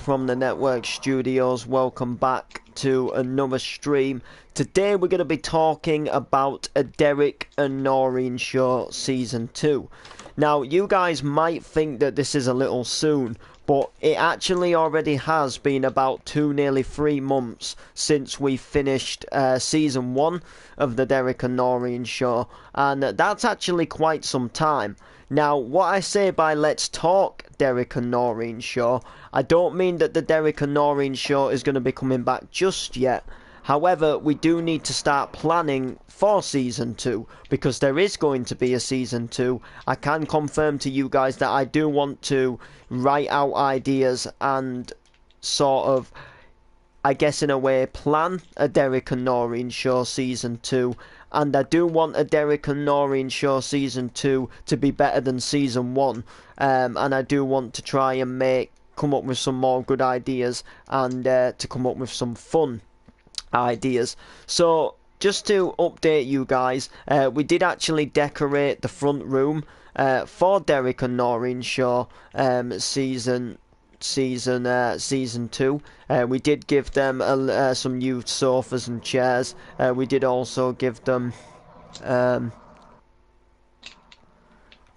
from the network studios. Welcome back to another stream. Today we're going to be talking about a Derek and Noreen show season 2. Now you guys might think that this is a little soon, but it actually already has been about nearly 3 months since we finished season 1 of the Derek and Noreen show, and that's actually quite some time. Now, what I say by let's talk Derek and Noreen show, I don't mean that the Derek and Noreen show is going to be coming back just yet. However, we do need to start planning for season 2, because there is going to be a season 2. I can confirm to you guys that I do want to write out ideas and sort of, I guess in a way, plan a Derek and Noreen show season 2. And I do want a Derek and Noreen show season 2 to be better than season 1. And I do want to try and come up with some more good ideas and to come up with some fun ideas. So just to update you guys, we did actually decorate the front room for Derek and Noreen show season 2. We did give them some new sofas and chairs. We did also give them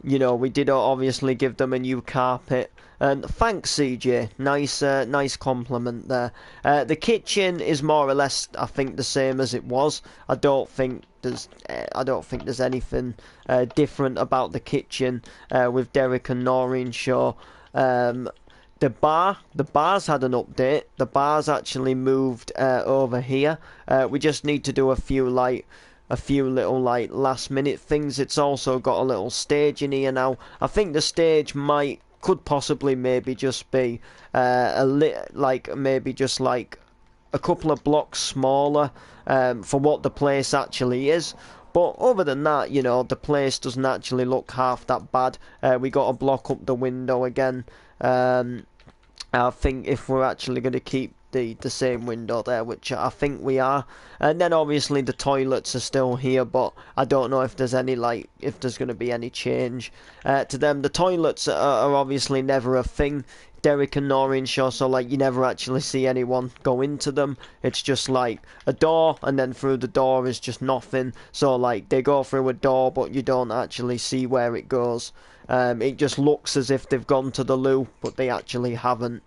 we did obviously give them a new carpet. And thanks, CJ. Nice compliment there. The kitchen is more or less, I think, the same as it was. I don't think there's anything different about the kitchen with Derek and Noreen show. The bar's had an update. The bar's actually moved over here. We just need to do a few little last minute things. It's also got a little stage in here now. I think the stage could possibly maybe just be maybe just like a couple of blocks smaller for what the place actually is. But other than that, the place doesn't actually look half that bad. We got to block up the window again. I think if we're actually going to keep the same window there, which I think we are, and then obviously the toilets are still here, but I don't know if there's if there's going to be any change to them. The toilets are obviously never a thing. Derek and Noreen show, so you never actually see anyone go into them. It's just like a door, and then through the door is just nothing. So they go through a door, but you don't actually see where it goes. It just looks as if they've gone to the loo, but they actually haven't.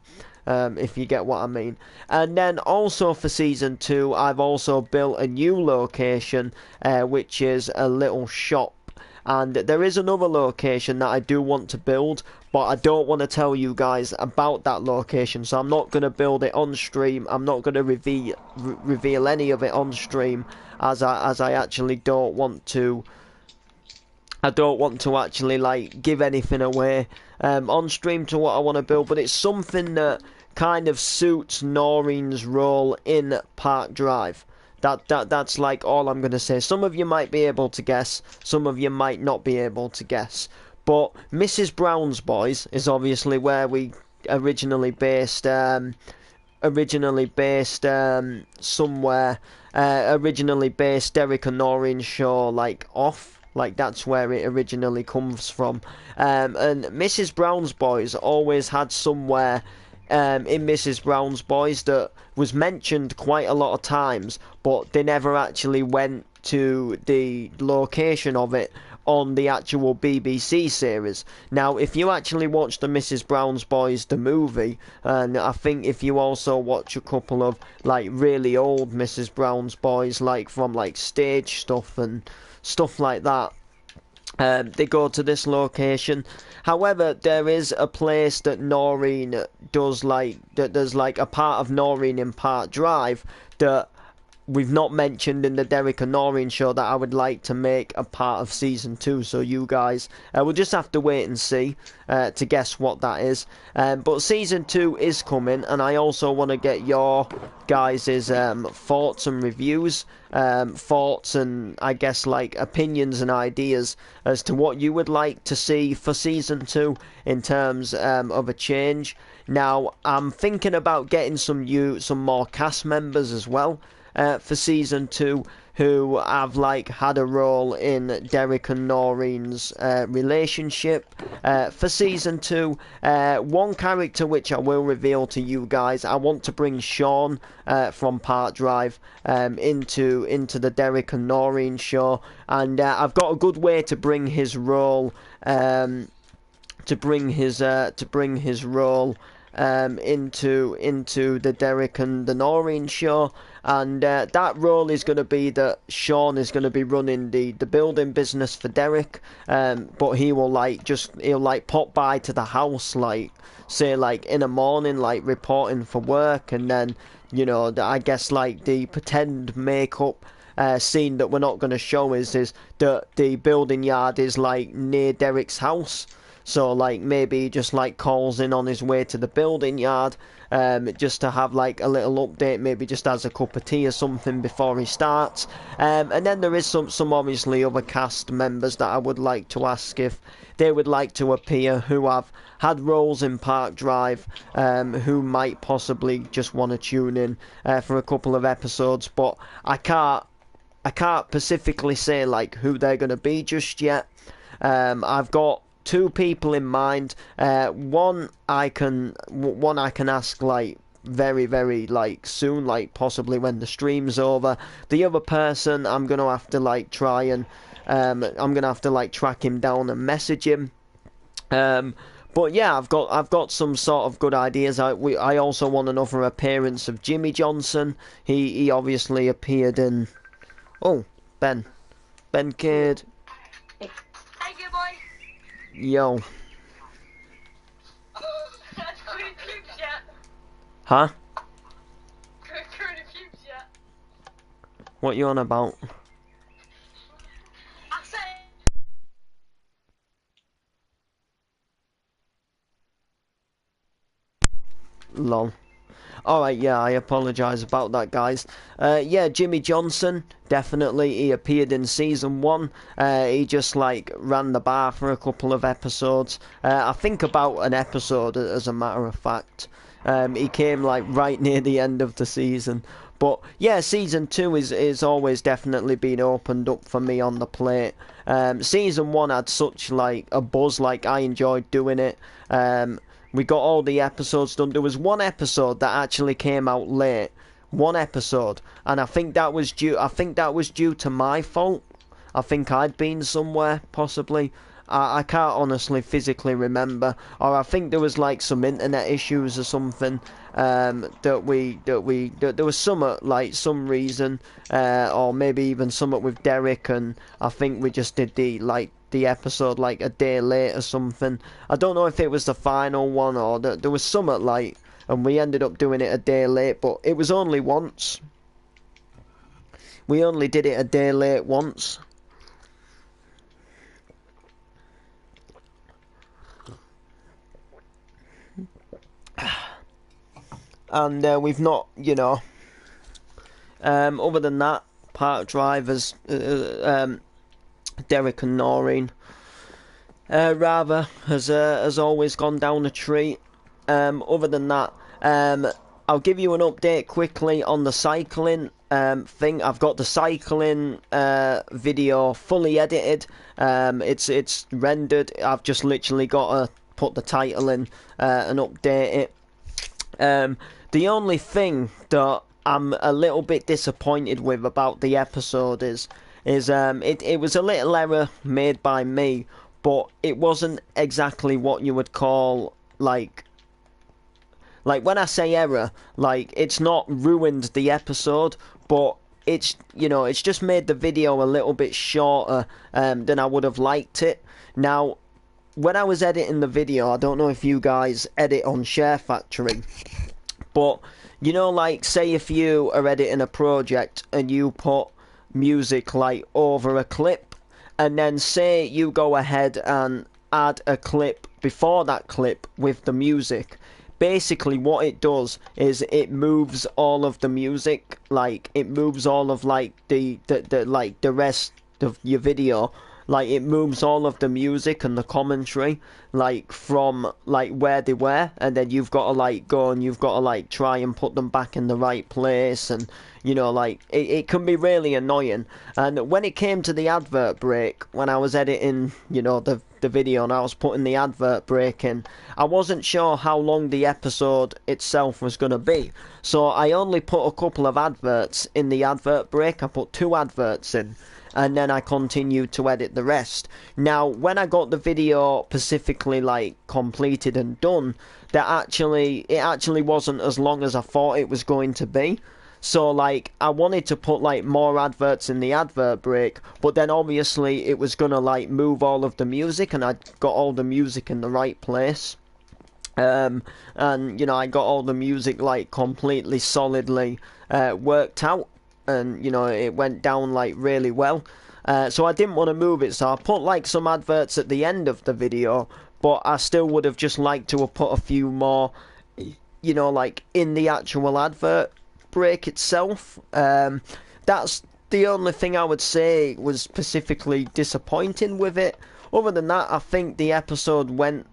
If you get what I mean. And then also for season 2, I've also built a new location, which is a little shop. And there is another location that I do want to build, but I don't want to tell you guys about that location, so I'm not going to build it on stream. I'm not going to reveal any of it on stream, as I actually don't want to. I don't want to actually give anything away on stream to what I want to build, but it's something that kind of suits Noreen's role in Park Drive. That's all I'm going to say. Some of you might be able to guess, some of you might not be able to guess. But Mrs. Brown's Boys is obviously where we originally based somewhere. Originally based Derek and Noreen show off. That's where it originally comes from. And Mrs. Brown's Boys always had somewhere in Mrs. Brown's Boys that was mentioned quite a lot of times, but they never actually went to the location of it on the actual BBC series. Now, if you actually watch the Mrs. Brown's Boys, the movie, and I think if you also watch a couple of really old Mrs. Brown's Boys, from stage stuff and stuff like that, they go to this location. However, there is a place that Noreen does that there's a part of Noreen in Park Drive that we've not mentioned in the Derek and Noreen show that I would like to make a part of season 2. So you guys will just have to wait and see to guess what that is. But season 2 is coming, and I also want to get your guys' thoughts and reviews, thoughts and I guess opinions and ideas as to what you would like to see for season 2 in terms of a change. Now, I'm thinking about getting some more cast members as well. for season 2 who have like had a role in Derek and Noreen's relationship. For season 2, one character which I will reveal to you guys, I want to bring Sean from Park Drive into the Derek and Noreen show, and I've got a good way to bring his role into the Derek and the Noreen show, and that role is going to be that Sean is going to be running the building business for Derek, but he'll pop by to the house, like say like in the morning, like reporting for work, and then I guess like the pretend makeup scene that we're not going to show is that the building yard is like near Derek's house. So like maybe he just like calls in on his way to the building yard, just to have like a little update, maybe just has a cup of tea or something before he starts. And then there is some obviously other cast members that I would like to ask if they would like to appear, who have had roles in Park Drive, who might possibly just want to tune in for a couple of episodes, but I can't specifically say like who they're going to be just yet. I've got 2 people in mind. One I can ask like very, very like soon, like possibly when the stream's over. The other person I'm gonna have to like try and I'm gonna have to like track him down and message him. But yeah, I've got some sort of good ideas. I also want another appearance of Jimmy Johnson. He obviously appeared in Ben Kidd. Hey, good boy. Yo. Huh? What you on about? Lol. Alright, yeah, I apologise about that, guys. Yeah, Jimmy Johnson, definitely, he appeared in season 1. He just, like, ran the bar for a couple of episodes. I think about an episode, as a matter of fact. He came, like, right near the end of the season. But, yeah, season 2 is always definitely been opened up for me on the plate. Season 1 had such, like, a buzz, like, I enjoyed doing it. We got all the episodes done. There was one episode that actually came out late. One episode, and I think that was due to my fault. I think I'd been somewhere, possibly. I can't honestly physically remember, or I think there was like some internet issues or something. There was some reason, or maybe even something with Derek, and I think we just did the episode like a day late or something. I don't know if it was the final one or there was something like, and we ended up doing it a day late, but it was only once. We only did it a day late once. And we've not, other than that, Park Drivers, Derek and Noreen, rather, has always gone down a treat. Other than that, I'll give you an update quickly on the cycling thing. I've got the cycling video fully edited. It's rendered. I've just literally got to put the title in and update it. The only thing that I'm a little bit disappointed with about the episode is it was a little error made by me, but it wasn't exactly what you would call like when I say error, like it's not ruined the episode, but it's it's just made the video a little bit shorter than I would have liked it. Now, when I was editing the video, I don't know if you guys edit on Share Factory, but like say if you are editing a project and you put music like over a clip, and then say you go ahead and add a clip before that clip with the music, basically what it does is it moves all of the music, like it moves all of like the rest of your video like it moves all of the music and the commentary like from like where they were, and then you've got to like go and you've got to like try and put them back in the right place, and like it can be really annoying. And when it came to the advert break, when I was editing the video and I was putting the advert break in, I wasn't sure how long the episode itself was going to be, so I only put a couple of adverts in the advert break. I put 2 adverts in, and then I continued to edit the rest. Now, when I got the video specifically like completed and done, it actually wasn't as long as I thought it was going to be. So like I wanted to put like more adverts in the advert break, but then obviously it was gonna like move all of the music, and I got all the music in the right place. And I got all the music like completely solidly worked out, and it went down like really well. So I didn't want to move it, so I put like some adverts at the end of the video, but I still would have just liked to have put a few more, like in the actual advert break itself. That's the only thing I would say was specifically disappointing with it. Other than that, I think the episode went,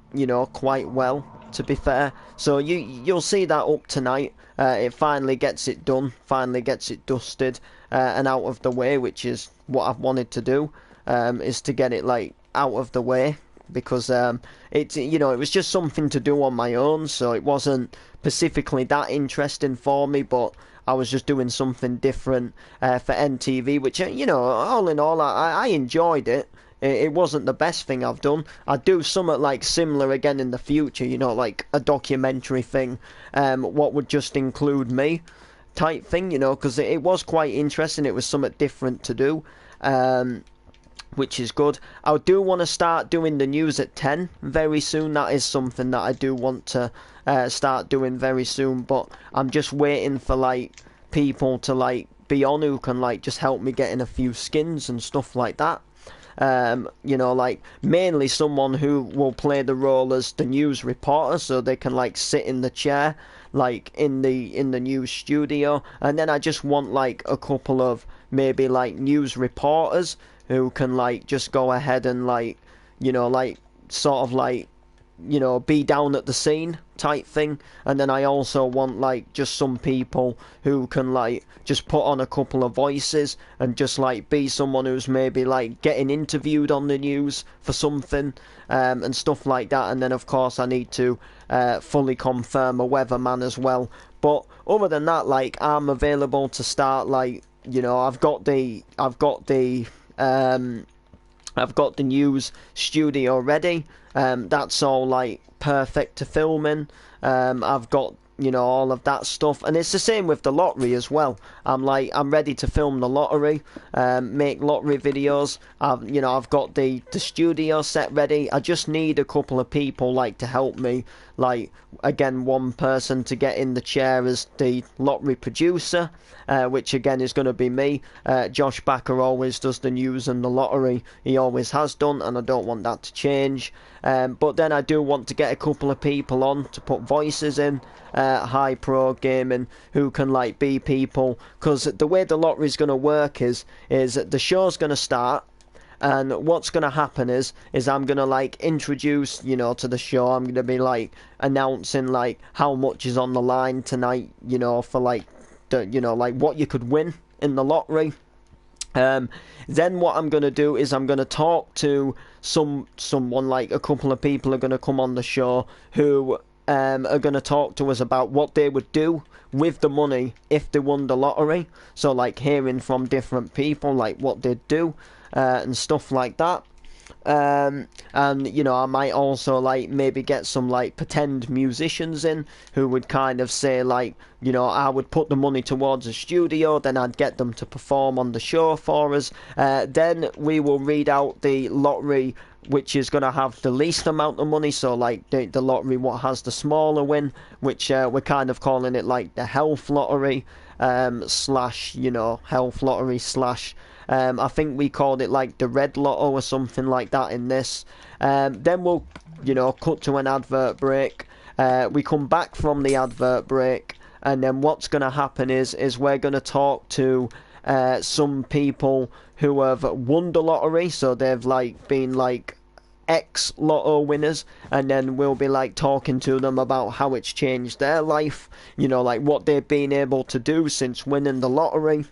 quite well, to be fair. So you'll see that up tonight. It finally gets it done, finally gets it dusted and out of the way, which is what I've wanted to do, is to get it like out of the way, because it was just something to do on my own, so it wasn't specifically that interesting for me, but I was just doing something different for NTV, which all in all I enjoyed it. It wasn't the best thing I've done. I'd do something like similar again in the future, like a documentary thing, what would just include me type thing, because it was quite interesting. It was something different to do, which is good. I do want to start doing the news at 10 very soon. That is something that I do want to start doing very soon, but I'm just waiting for like people to like be on who can like just help me get in a few skins and stuff like that. Like mainly someone who will play the role as the news reporter, so they can like sit in the chair like in the news studio, and then I just want like a couple of maybe like news reporters who can like just go ahead and like like sort of like be down at the scene type thing. And then I also want like just some people who can like just put on a couple of voices and just like be someone who's maybe like getting interviewed on the news for something, and stuff like that. And then of course I need to fully confirm a weatherman as well. But other than that, like I'm available to start like I've got the news studio ready. That's all like perfect to film in. I've got all of that stuff, and it's the same with the lottery as well. I'm ready to film the lottery, make lottery videos. I've got the studio set ready. I just need a couple of people like to help me, like again one person to get in the chair as the lottery producer, which again is going to be me. Josh Backer always does the news and the lottery. He always has done, and I don't want that to change. But then I do want to get a couple of people on to put voices in, High Pro Gaming, who can like be people, because the way the lottery is going to work is the show's going to start, and what's going to happen is I'm going to like introduce to the show. I'm going to be like announcing like how much is on the line tonight, for like like what you could win in the lottery. Then what I'm going to do is I'm going to talk to someone, like a couple of people are going to come on the show who are going to talk to us about what they would do with the money if they won the lottery. So like hearing from different people like what they'd do, and stuff like that. And I might also like maybe get some like pretend musicians in who would kind of say like I would put the money towards a studio, then I'd get them to perform on the show for us. Then we will read out the lottery which is going to have the least amount of money, so like the lottery what has the smaller win, which we're kind of calling it like the health lottery, slash health lottery slash I think we called it like the red lotto or something like that in this. Then we'll cut to an advert break. We come back from the advert break, and then what's going to happen is we're going to talk to some people who have won the lottery, so they've like been like ex lotto winners, and then we'll be like talking to them about how it's changed their life, you know, like what they've been able to do since winning the lottery.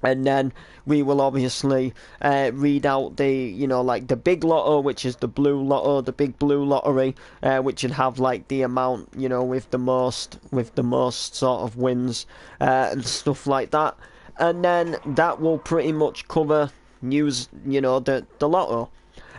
And then we will obviously read out the, you know, like the big lotto, which is the blue lotto, the big blue lottery, which would have like the amount, you know, with the most sort of wins and stuff like that. And then that will pretty much cover news, you know, the lotto.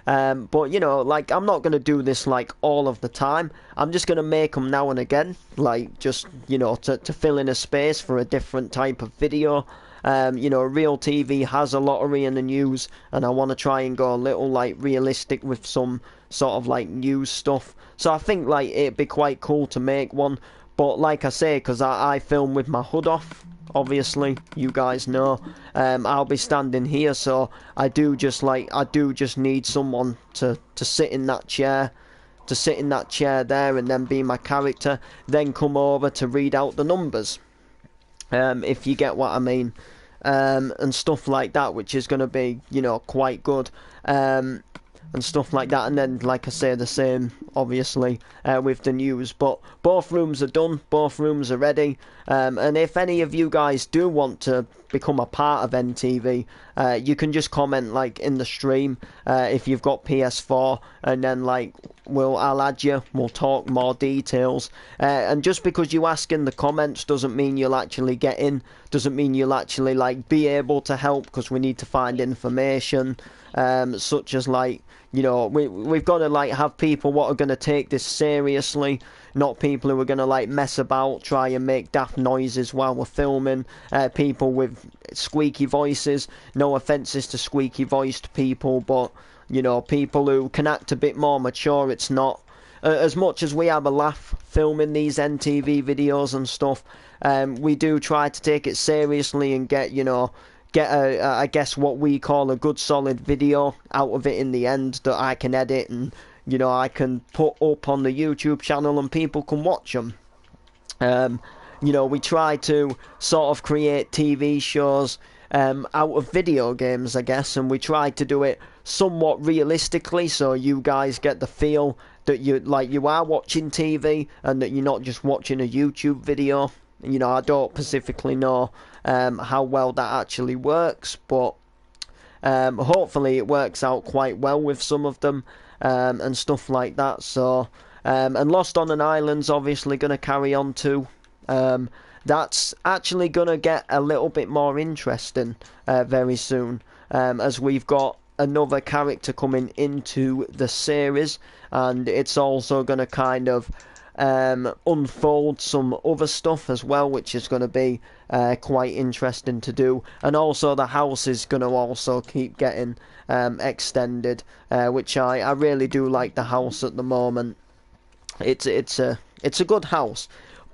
But you know, like I'm not gonna do this like all of the time. I'm just gonna make them now and again, like just, you know, to fill in a space for a different type of video. You know, Real TV has a lottery in the news, and I want to try and go a little like realistic with some sort of like news stuff. So I think like it'd be quite cool to make one. But like I say, because I film with my hood off, obviously, you guys know, I'll be standing here, so I do just need someone to sit in that chair, there, and then be my character, then come over to read out the numbers, if you get what I mean, and stuff like that, which is going to be, you know, quite good, and stuff like that. And then, like I say, the same, obviously, with the news. But both rooms are done, both rooms are ready, and if any of you guys do want to become a part of NTV, you can just comment like in the stream, if you've got PS4, and then like I'll add you, we'll talk more details, and just because you ask in the comments doesn't mean you'll actually get in, doesn't mean you'll actually like be able to help, because we need to find information, such as like, you know, we've got to like have people what are going to take this seriously, not people who are going to like mess about, try and make daft noises while we're filming, people with squeaky voices, no offences to squeaky voiced people, but you know, people who can act a bit more mature. It's not as much as we have a laugh filming these NTV videos and stuff, we do try to take it seriously and get, you know, I guess what we call a good solid video out of it in the end, that I can edit and, you know, I can put up on the YouTube channel and people can watch them. You know, we try to sort of create TV shows out of video games, I guess, and we try to do it somewhat realistically, so you guys get the feel that you are watching TV and that you're not just watching a YouTube video. You know, I don't specifically know how well that actually works, but hopefully it works out quite well with some of them, and stuff like that. So, and Lost on an Island's obviously going to carry on too. That's actually going to get a little bit more interesting very soon, as we've got another character coming into the series, and it's also going to kind of unfold some other stuff as well, which is going to be quite interesting to do. And also the house is going to also keep getting extended, which I really do like the house at the moment. It's a good house,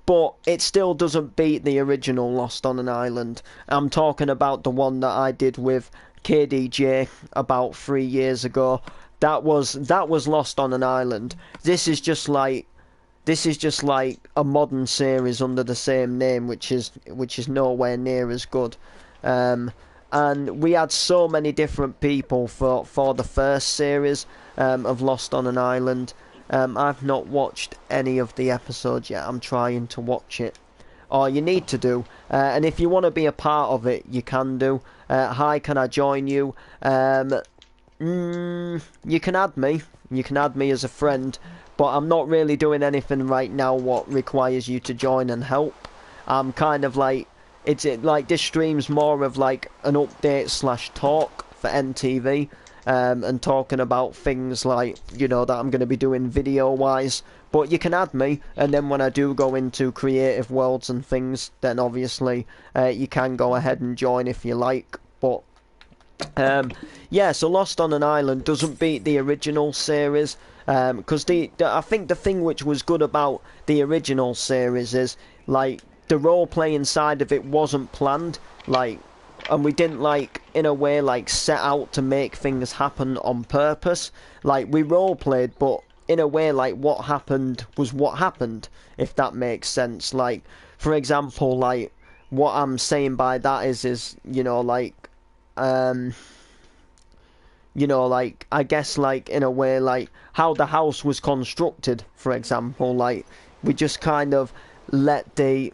but it still doesn't beat the original Lost on an Island. I'm talking about the one that I did with KDJ about 3 years ago. That was Lost on an Island. This is just like a modern series under the same name, which is nowhere near as good. And we had so many different people for the first series of Lost on an Island. I've not watched any of the episodes yet. I'm trying to watch it. Or you need to do. And if you want to be a part of it, you can do. Hi, can I join you? You can add me. You can add me as a friend. But I'm not really doing anything right now what requires you to join and help. I'm kind of like, like this stream's more of like an update / talk for NTV, and talking about things like, you know, that I'm going to be doing video wise. But you can add me, and then when I do go into creative worlds and things, then obviously you can go ahead and join if you like. But yeah, so Lost on an Island doesn't beat the original series, because I think the thing which was good about the original series is like the role playing side of it wasn't planned, like, and we didn't like in a way like set out to make things happen on purpose. Like we role played, but in a way like what happened was what happened, if that makes sense. Like for example, like what I'm saying by that is you know, like, you know, like, I guess, like, in a way, like, how the house was constructed, for example. Like, we just kind of let the,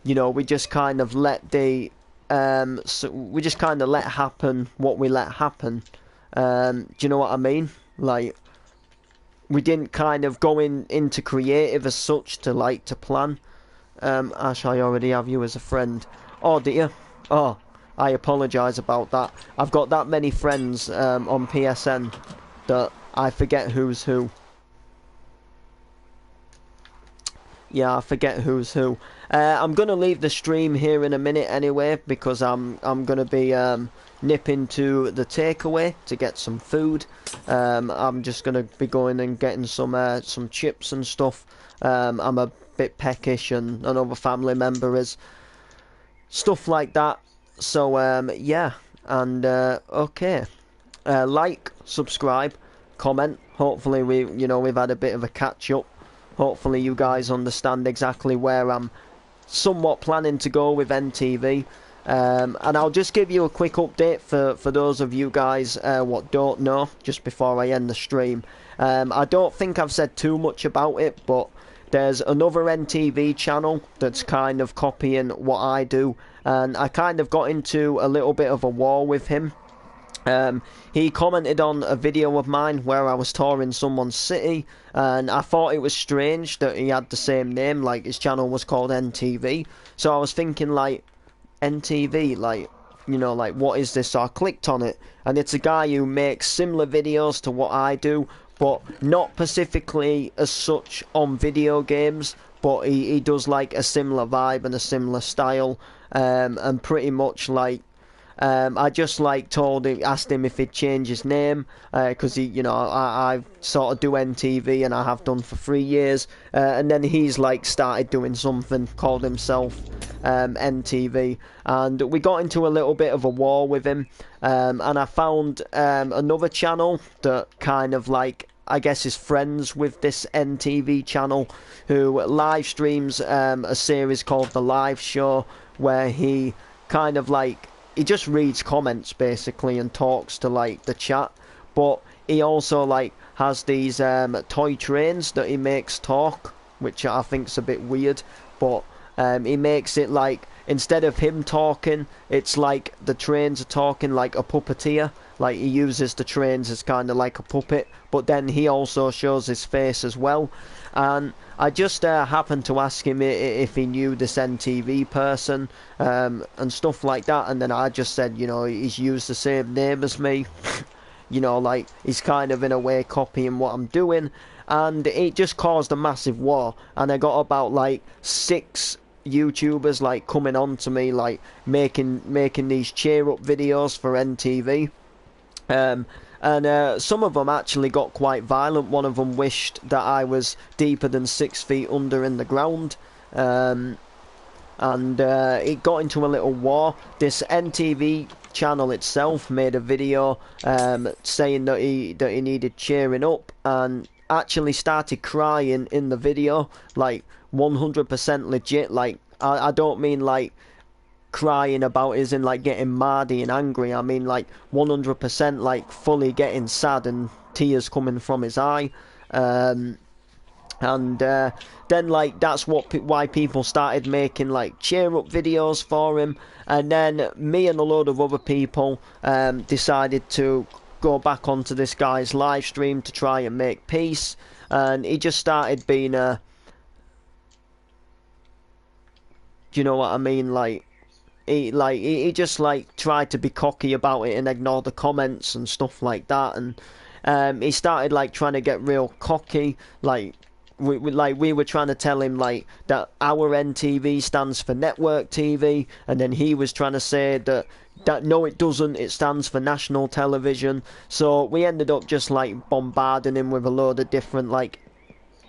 you know, we just kind of let the, so we just kind of let happen what we let happen. Do you know what I mean? Like, we didn't kind of go into creative as such to, like, to plan. Ash, I already have you as a friend. Oh, do you? Oh, I apologise about that. I've got that many friends on PSN that I forget who's who. Yeah, I forget who's who. I'm gonna leave the stream here in a minute anyway because I'm gonna be nipping to the takeaway to get some food. I'm just gonna be going and getting some chips and stuff. I'm a bit peckish and another family member is, stuff like that. So yeah, and okay, like, subscribe, comment. Hopefully we've had a bit of a catch up. Hopefully you guys understand exactly where I'm somewhat planning to go with NTV. And I'll just give you a quick update for those of you guys what don't know, just before I end the stream. I don't think I've said too much about it, but there's another NTV channel that's kind of copying what I do, and I kind of got into a little bit of a war with him. He commented on a video of mine where I was touring someone's city, and I thought it was strange that he had the same name, like his channel was called NTV. So I was thinking, like, NTV, like, you know, like, what is this? So I clicked on it, and it's a guy who makes similar videos to what I do, but not specifically as such on video games, but he does like a similar vibe and a similar style, and pretty much like, I just like asked him if he'd change his name, because he, you know, I sort of do NTV and I have done for 3 years, and then he's like started doing something, called himself NTV, and we got into a little bit of a war with him, and I found another channel that kind of like, I guess, is friends with this NTV channel, who live streams a series called The Live Show, where he kind of like, he just reads comments basically and talks to like the chat, but he also like has these toy trains that he makes talk, which I think's a bit weird, but he makes it like, instead of him talking, it's like the trains are talking like a puppeteer. Like, he uses the trains as kind of like a puppet, but then he also shows his face as well. And I just happened to ask him if he knew this NTV person, and stuff like that, and then I just said, you know, he's used the same name as me. You know, like, he's kind of in a way copying what I'm doing, and it just caused a massive war, and I got about like 6 YouTubers like coming on to me, like making these cheer up videos for NTV. And some of them actually got quite violent. One of them wished that I was deeper than 6 feet under in the ground. And it got into a little war. This NTV channel itself made a video saying that he needed cheering up, and actually started crying in the video, like 100% legit. Like, I don't mean like crying about is in like getting mardy and angry. I mean like 100% like fully getting sad and tears coming from his eye. And then like that's why people started making like cheer up videos for him, and then me and a load of other people decided to go back onto this guy's live stream to try and make peace, and he just started being a, do you know what I mean, like, he just like tried to be cocky about it and ignore the comments and stuff like that, and he started like trying to get real cocky, like we were trying to tell him like that our NTV stands for network TV, and then he was trying to say that no, it doesn't, it stands for national television. So we ended up just like bombarding him with a load of different like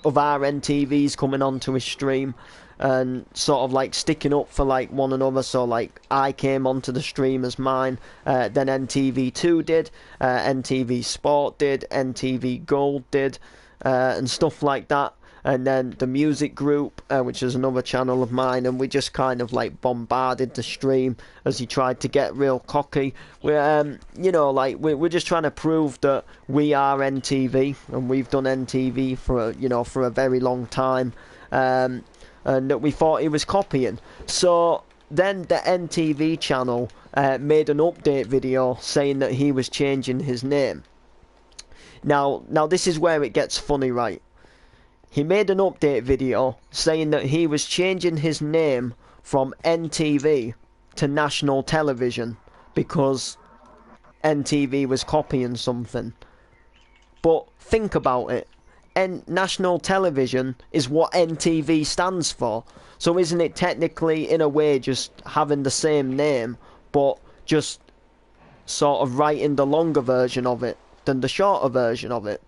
of our NTVs coming onto his stream, and sort of like sticking up for like one another. So like I came onto the stream as mine, then NTV2 did, NTV Sport did, NTV Gold did, and stuff like that. and then the music group, which is another channel of mine, and we just kind of like bombarded the stream as he tried to get real cocky. We're like we're just trying to prove that we are NTV, and we've done NTV for for a very long time, and that we thought he was copying. So then the NTV channel made an update video saying that he was changing his name. Now this is where it gets funny, right? He made an update video saying that he was changing his name from NTV to national television because NTV was copying something. But think about it. National television is what NTV stands for. So isn't it technically, in a way, just having the same name, but just sort of writing the longer version of it than the shorter version of it?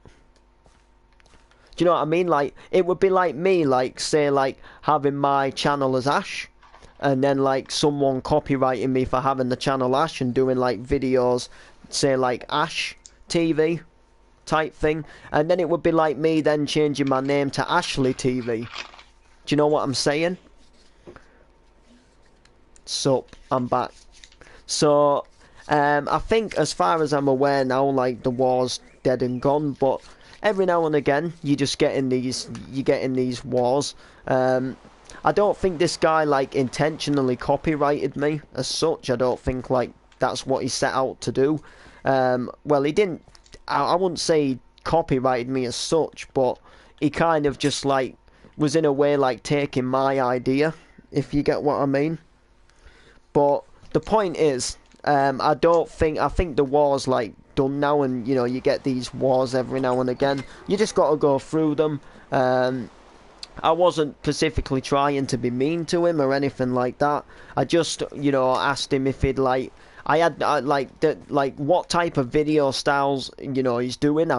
Do you know what I mean? Like, it would be like me, like, say, like, having my channel as Ash, and then, like, someone copyrighting me for having the channel Ash and doing, like, videos, say, like, Ash TV type thing. And then it would be like me then changing my name to Ashley TV. Do you know what I'm saying? Sup, I'm back. So, I think as far as I'm aware now, like, the war's dead and gone, but every now and again you're getting these wars. I don't think this guy like intentionally copyrighted me as such. I don't think like that's what he set out to do. Well, he didn't. I wouldn't say he copyrighted me as such, but he kind of just like was in a way like taking my idea, if you get what I mean. But the point is, I think the war's like done now, and you get these wars every now and again. You just got to go through them. I wasn't specifically trying to be mean to him or anything like that. I just asked him if he'd like what type of video styles he's doing.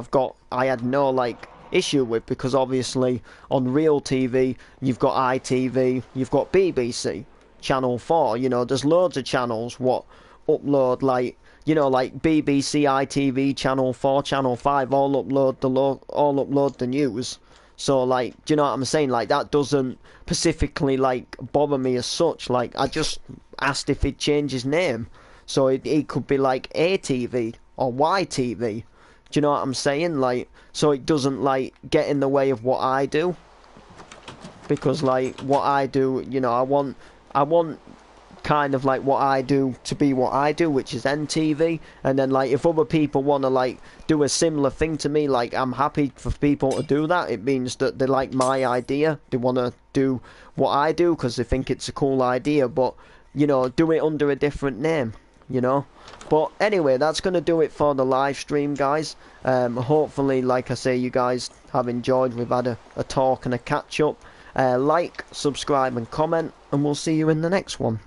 I had no like issue with, because obviously on Real TV you've got ITV, you've got BBC, Channel 4. There's loads of channels what upload like BBC, ITV, Channel 4, Channel 5 all upload the news. So like, do you know what I'm saying? Like, that doesn't specifically like bother me as such. Like, I just asked if he'd change his name, so it could be like ATV or YTV. Do you know what I'm saying? Like, so it doesn't like get in the way of what I do, because like what I do, I want kind of like what I do to be what I do, which is NTV. And then like if other people want to like do a similar thing to me, like I'm happy for people to do that. It means that they like my idea, they want to do what I do because they think it's a cool idea, but do it under a different name. But anyway, that's going to do it for the live stream, guys. Hopefully, like I say, you guys have enjoyed. We've had a talk and a catch up. Like, subscribe and comment, and we'll see you in the next one.